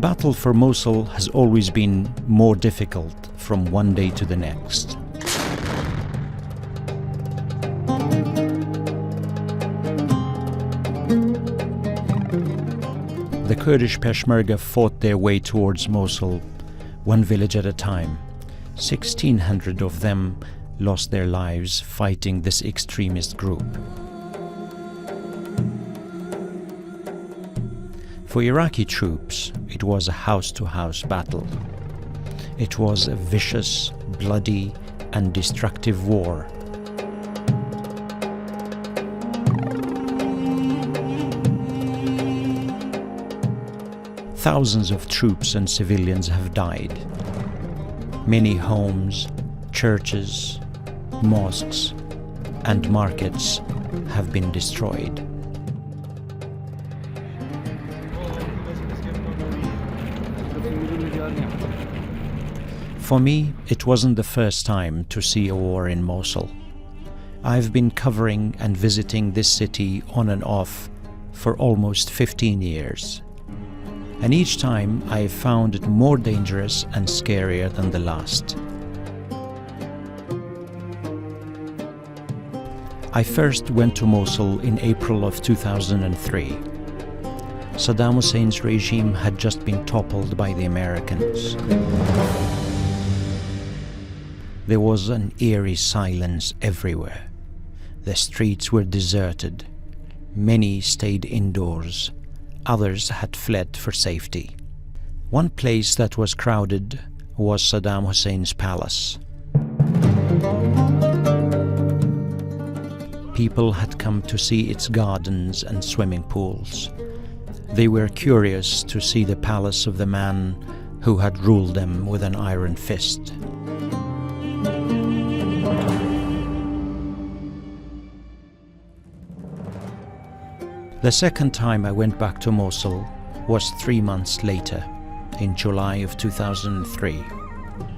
battle for Mosul has always been more difficult from one day to the next. The Kurdish Peshmerga fought their way towards Mosul, one village at a time. 1,600 of them lost their lives fighting this extremist group. For Iraqi troops, it was a house-to-house battle. It was a vicious, bloody, and destructive war. Thousands of troops and civilians have died. Many homes, churches, mosques, and markets have been destroyed. For me, it wasn't the first time to see a war in Mosul. I've been covering and visiting this city on and off for almost 15 years. And each time I have found it more dangerous and scarier than the last. I first went to Mosul in April of 2003. Saddam Hussein's regime had just been toppled by the Americans. There was an eerie silence everywhere. The streets were deserted. Many stayed indoors. Others had fled for safety. One place that was crowded was Saddam Hussein's palace. People had come to see its gardens and swimming pools. They were curious to see the palace of the man who had ruled them with an iron fist. The second time I went back to Mosul was 3 months later, in July of 2003,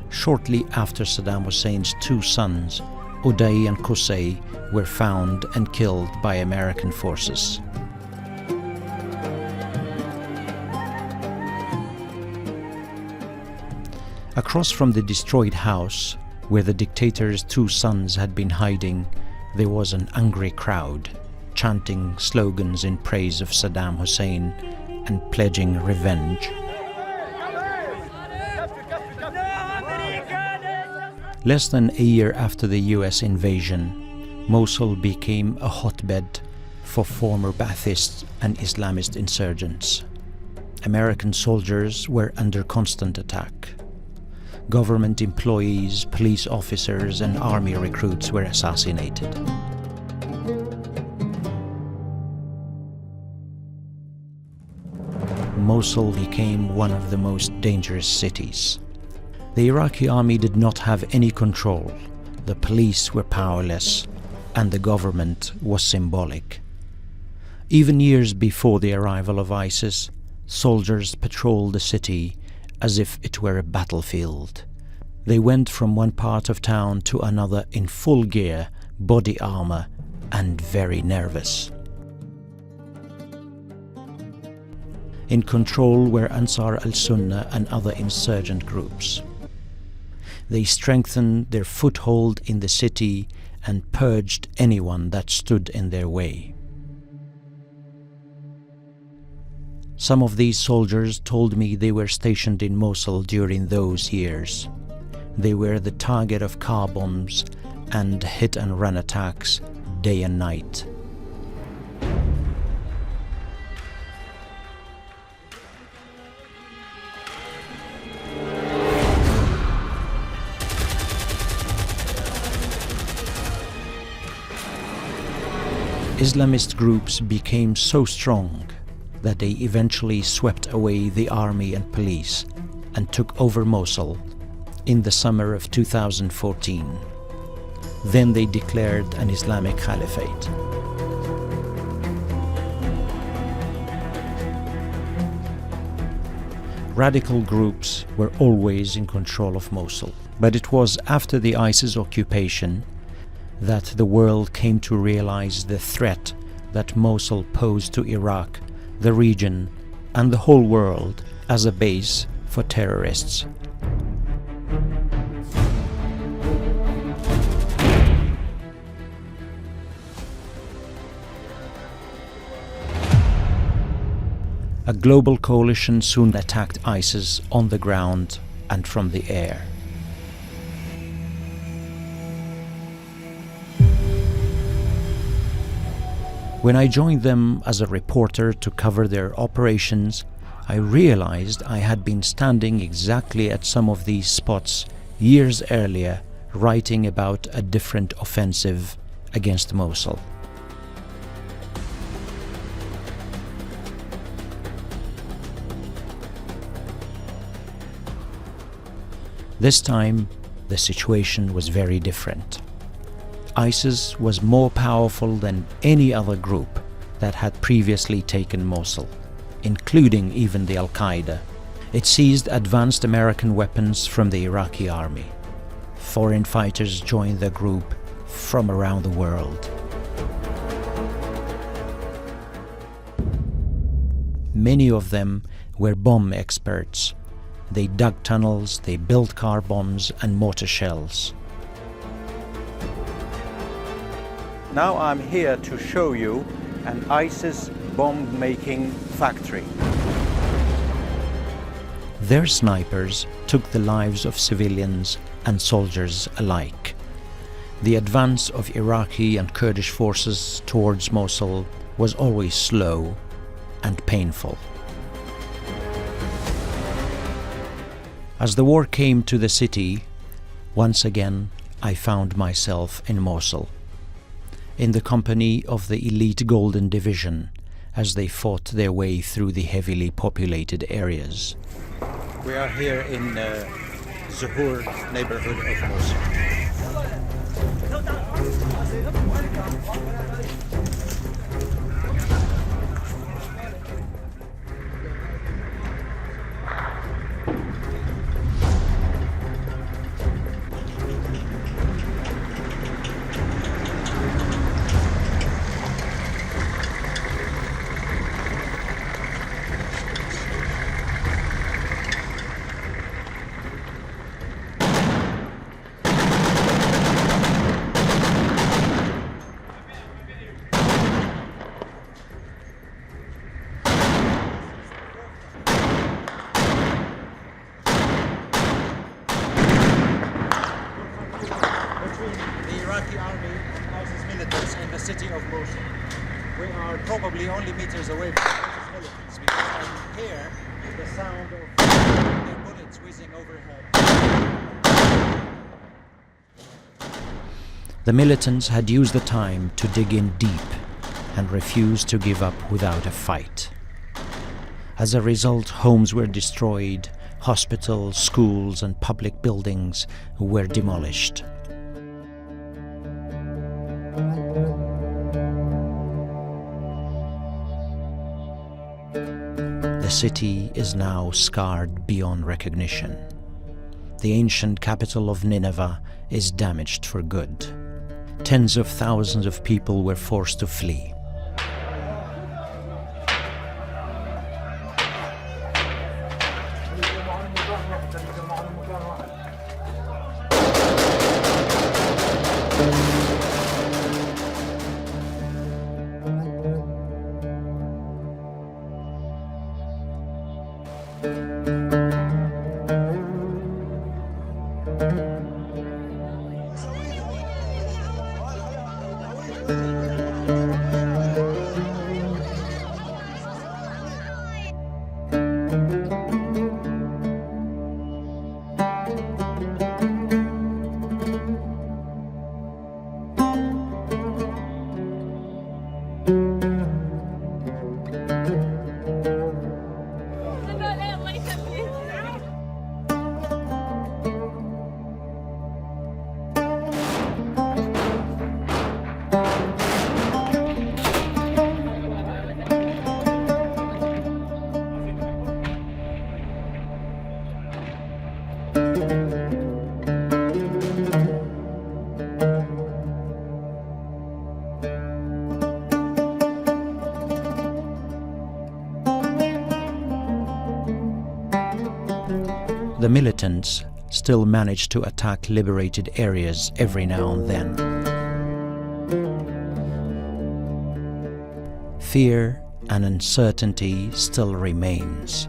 shortly after Saddam Hussein's two sons, Uday and Qusay, were found and killed by American forces. Across from the destroyed house, where the dictator's two sons had been hiding, there was an angry crowd, chanting slogans in praise of Saddam Hussein and pledging revenge. Less than a year after the US invasion, Mosul became a hotbed for former Ba'athists and Islamist insurgents. American soldiers were under constant attack. Government employees, police officers, and army recruits were assassinated. Mosul became one of the most dangerous cities. The Iraqi army did not have any control, the police were powerless, and the government was symbolic. Even years before the arrival of ISIS, soldiers patrolled the city as if it were a battlefield. They went from one part of town to another in full gear, body armor, and very nervous. In control were Ansar al-Sunnah and other insurgent groups. They strengthened their foothold in the city and purged anyone that stood in their way. Some of these soldiers told me they were stationed in Mosul during those years. They were the target of car bombs and hit-and-run attacks day and night. Islamist groups became so strong that they eventually swept away the army and police and took over Mosul in the summer of 2014. Then they declared an Islamic Caliphate. Radical groups were always in control of Mosul, but it was after the ISIS occupation that the world came to realize the threat that Mosul posed to Iraq, the region, and the whole world as a base for terrorists. A global coalition soon attacked ISIS on the ground and from the air. When I joined them as a reporter to cover their operations, I realized I had been standing exactly at some of these spots years earlier, writing about a different offensive against Mosul. This time, the situation was very different. ISIS was more powerful than any other group that had previously taken Mosul, including even the Al-Qaeda. It seized advanced American weapons from the Iraqi army. Foreign fighters joined the group from around the world. Many of them were bomb experts. They dug tunnels, they built car bombs and mortar shells. Now I'm here to show you an ISIS bomb-making factory. Their snipers took the lives of civilians and soldiers alike. The advance of Iraqi and Kurdish forces towards Mosul was always slow and painful. As the war came to the city, once again I found myself in Mosul, in the company of the elite Golden Division as they fought their way through the heavily populated areas. We are here in Zuhur neighborhood of Mosul. City of Mosul. We are probably only meters away from ISIS militants because I can hear the sound of their bullets whizzing overhead. The militants had used the time to dig in deep and refused to give up without a fight. As a result, homes were destroyed, hospitals, schools and public buildings were demolished. The city is now scarred beyond recognition. The ancient capital of Nineveh is damaged for good. Tens of thousands of people were forced to flee. militants still manage to attack liberated areas every now and then. Fear and uncertainty still remains.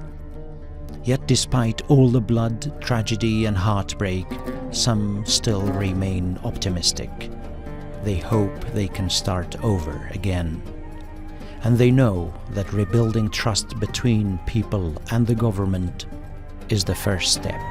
Yet despite all the blood, tragedy and heartbreak, some still remain optimistic. They hope they can start over again. And they know that rebuilding trust between people and the government is the first step.